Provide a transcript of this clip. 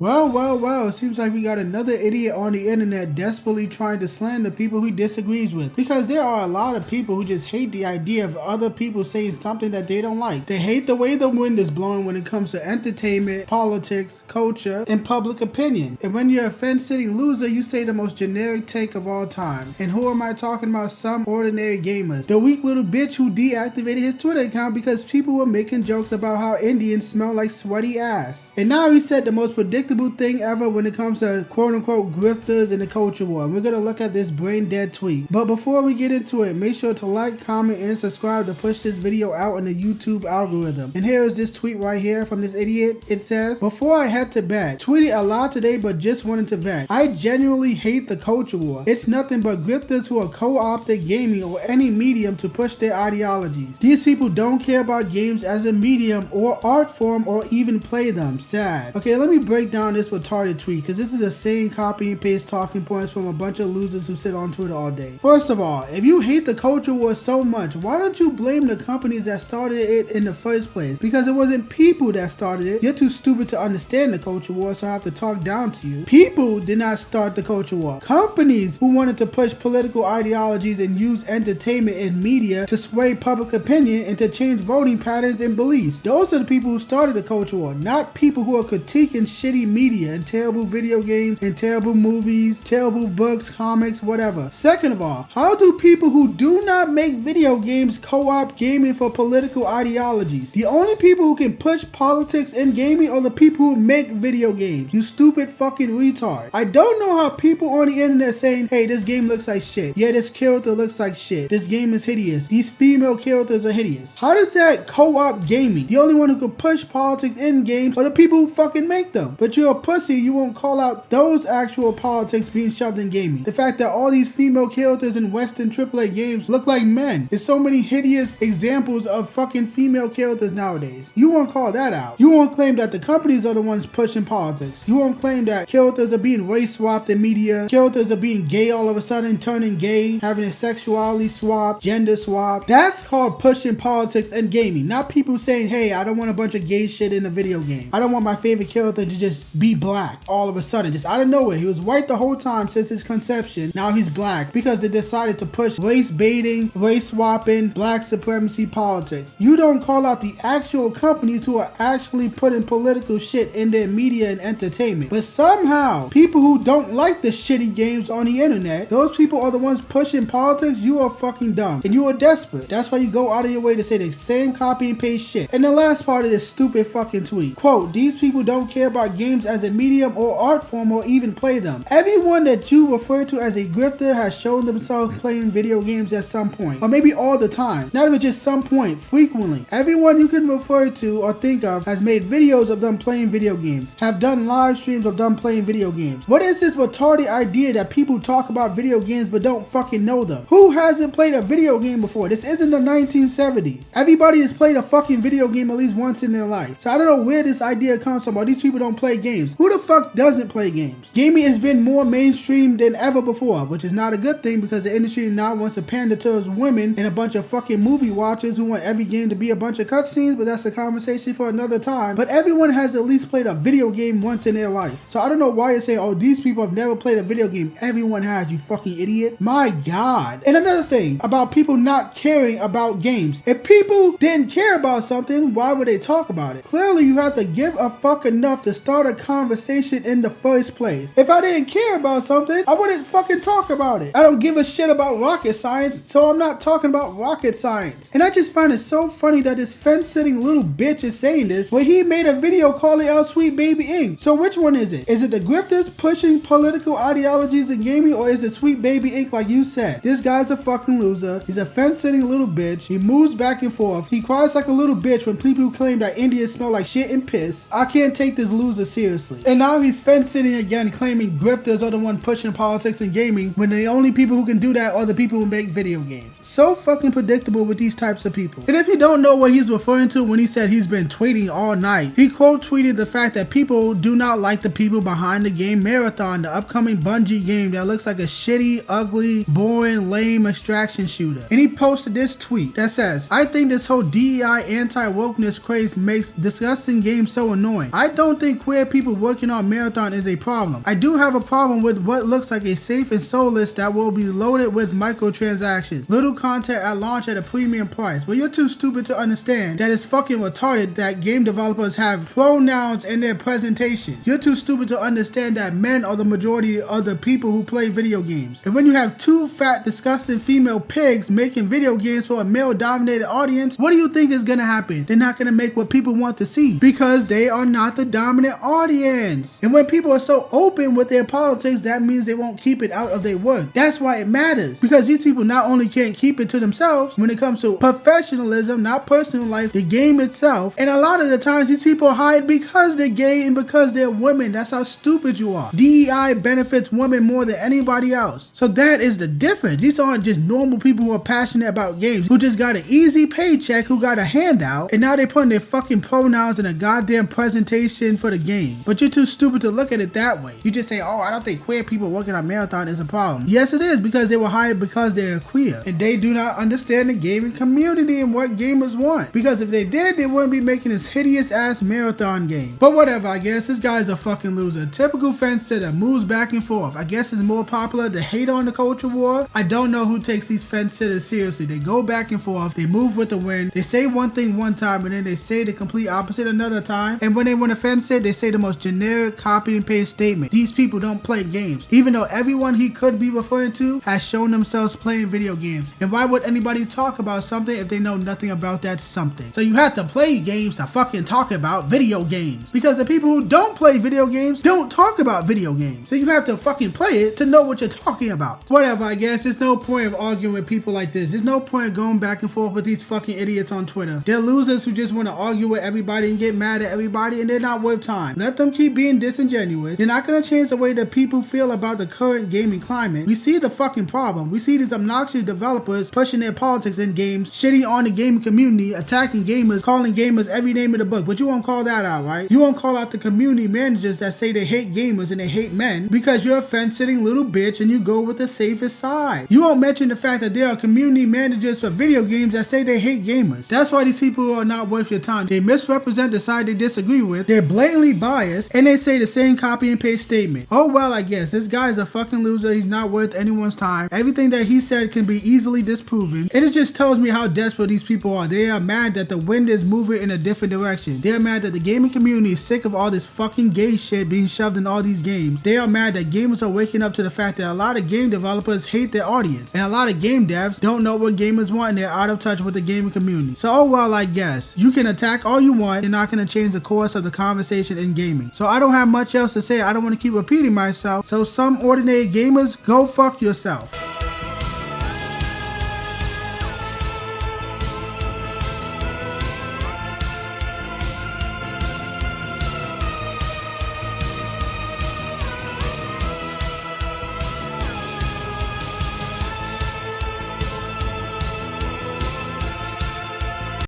Well, it seems like we got another idiot on the internet desperately trying to slander people he disagrees with. Because there are a lot of people who just hate the idea of other people saying something that they don't like. They hate the way the wind is blowing when it comes to entertainment, politics, culture, and public opinion. And when you're a fence-sitting loser, you say the most generic take of all time. And who am I talking about? Some ordinary gamers. The weak little bitch who deactivated his Twitter account because people were making jokes about how Indians smell like sweaty ass. And now he said the most predictable thing ever when it comes to quote-unquote grifters in the culture war. And we're going to look at this brain-dead tweet. But before we get into it, make sure to like, comment, and subscribe to push this video out in the YouTube algorithm. And here is this tweet right here from this idiot. It says, "Before I head to bed, tweeted a lot today but just wanted to vent. I genuinely hate the culture war. It's nothing but grifters who are co-opted gaming or any medium to push their ideologies. These people don't care about games as a medium or art form or even play them. Sad." Okay, let me break down this retarded tweet because this is the same copy and paste talking points from a bunch of losers who sit on Twitter all day. First of all, if you hate the culture war so much, why don't you blame the companies that started it in the first place? Because it wasn't people that started it. You're too stupid to understand the culture war, so I have to talk down to you. People did not start the culture war. Companies who wanted to push political ideologies and use entertainment and media to sway public opinion and to change voting patterns and beliefs. Those are the people who started the culture war, not people who are critiquing shitty media and terrible video games and terrible movies, terrible books, comics, whatever. Second of all, how do people who do not make video games co-opt gaming for political ideologies? The only people who can push politics in gaming are the people who make video games. You stupid fucking retard. I don't know how people on the internet saying, hey, this game looks like shit. Yeah, this character looks like shit. This game is hideous. These female characters are hideous. How does that co-op gaming? The only one who can push politics in games are the people who fucking make them. But you're a pussy, you won't call out those actual politics being shoved in gaming. The fact that all these female characters in Western AAA games look like men. There's so many hideous examples of fucking female characters nowadays. You won't call that out. You won't claim that the companies are the ones pushing politics. You won't claim that characters are being race swapped in media. Characters are being gay all of a sudden, turning gay, having a sexuality swap, gender swap. That's called pushing politics in gaming. Not people saying, hey, I don't want a bunch of gay shit in a video game. I don't want my favorite character to just be black all of a sudden, just out of nowhere. He was white the whole time since his conception. Now he's black because they decided to push race baiting, race swapping, black supremacy politics. You don't call out the actual companies who are actually putting political shit in their media and entertainment. But somehow, people who don't like the shitty games on the internet, those people are the ones pushing politics. You are fucking dumb and you are desperate. That's why you go out of your way to say the same copy and paste shit. And the last part of this stupid fucking tweet, quote, "These people don't care about games as a medium or art form or even play them. Everyone that you refer to as a grifter has shown themselves playing video games at some point, or maybe all the time, not even just some point, frequently. Everyone you can refer to or think of has made videos of them playing video games, have done live streams of them playing video games. What is this retarded idea that people talk about video games but don't fucking know them? Who hasn't played a video game before? This isn't the 1970s. Everybody has played a fucking video game at least once in their life. So I don't know where this idea comes from, or these people don't play games. Who the fuck doesn't play games? Gaming has been more mainstream than ever before, which is not a good thing because the industry now wants to pander to women and a bunch of fucking movie watchers who want every game to be a bunch of cutscenes, but that's a conversation for another time. But everyone has at least played a video game once in their life. So I don't know why you're saying, oh, these people have never played a video game. Everyone has, you fucking idiot. My God. And another thing about people not caring about games. If people didn't care about something, why would they talk about it? Clearly, you have to give a fuck enough to start a conversation in the first place. If I didn't care about something, I wouldn't fucking talk about it. I don't give a shit about rocket science, so I'm not talking about rocket science. And I just find it so funny that this fence-sitting little bitch is saying this when he made a video calling out Sweet Baby Inc. So which one is it? Is it the grifters pushing political ideologies in gaming, or is it Sweet Baby Inc. like you said? This guy's a fucking loser. He's a fence-sitting little bitch. He moves back and forth. He cries like a little bitch when people claim that Indians smell like shit and piss. I can't take this loser seriously. And now he's fence-sitting again, claiming grifters are the one pushing politics in gaming when the only people who can do that are the people who make video games. So fucking predictable with these types of people. And if you don't know what he's referring to when he said he's been tweeting all night, he quote tweeted the fact that people do not like the people behind the game Marathon, the upcoming Bungie game that looks like a shitty, ugly, boring, lame extraction shooter. And he posted this tweet that says, "I think this whole DEI anti-wokeness craze makes disgusting games so annoying. I don't think queer people working on Marathon is a problem. I do have a problem with what looks like a safe and soulless that will be loaded with microtransactions, little content at launch at a premium price, but you're too stupid to understand that it's fucking retarded that game developers have pronouns in their presentation. You're too stupid to understand that men are the majority of the people who play video games. And when you have two fat, disgusting female pigs making video games for a male-dominated audience, what do you think is gonna happen? They're not gonna make what people want to see because they are not the dominant audience. And when people are so open with their politics, that means they won't keep it out of their work. That's why it matters, because these people not only can't keep it to themselves when it comes to professionalism, not personal life, the game itself, and a lot of the times these people hide because they're gay and because they're women. That's how stupid you are. DEI benefits women more than anybody else. So that is the difference. These aren't just normal people who are passionate about games, who just got an easy paycheck, who got a handout, and now they're putting their fucking pronouns in a goddamn presentation for the game. But you're too stupid to look at it that way. You just say, oh, I don't think queer people working on Marathon is a problem. Yes, it is, because they were hired because they're queer, and they do not understand the gaming community and what gamers want. Because if they did, they wouldn't be making this hideous ass Marathon game. But whatever, I guess this guy's a fucking loser. Typical fence sitter, moves back and forth. I guess it's more popular to hate on the culture war. I don't know who takes these fence sitters seriously. They go back and forth, they move with the wind, they say one thing one time and then they say the complete opposite another time, and when they want to fence sit, they say the most generic copy and paste statement. These people don't play games, even though everyone he could be referring to has shown themselves playing video games. And why would anybody talk about something if they know nothing about that something? So you have to play games to fucking talk about video games, because the people who don't play video games don't talk about video games. So you have to fucking play it to know what you're talking about. Whatever, I guess. There's no point of arguing with people like this. There's no point of going back and forth with these fucking idiots on Twitter. They're losers who just want to argue with everybody and get mad at everybody, and they're not worth time. Let them keep being disingenuous. They're not going to change the way that people feel about the current gaming climate. We see the fucking problem. We see these obnoxious developers pushing their politics in games, shitting on the gaming community, attacking gamers, calling gamers every name in the book. But you won't call that out, right? You won't call out the community managers that say they hate gamers and they hate men, because you're a fence-sitting little bitch and you go with the safest side. You won't mention the fact that there are community managers for video games that say they hate gamers. That's why these people are not worth your time. They misrepresent the side they disagree with, they're blatantly biased, and they say the same copy and paste statement. Oh well, I guess. This guy's a fucking loser. He's not worth anyone's time. Everything that he said can be easily disproven, and it just tells me how desperate these people are. They are mad that the wind is moving in a different direction. They are mad that the gaming community is sick of all this fucking gay shit being shoved in all these games. They are mad that gamers are waking up to the fact that a lot of game developers hate their audience, and a lot of game devs don't know what gamers want, and they're out of touch with the gaming community. So oh well, I guess. You can attack all you want, you're not going to change the course of the conversation in gaming. So I don't have much else to say. I don't want to keep repeating myself. So some ordinary gamers, go fuck yourself.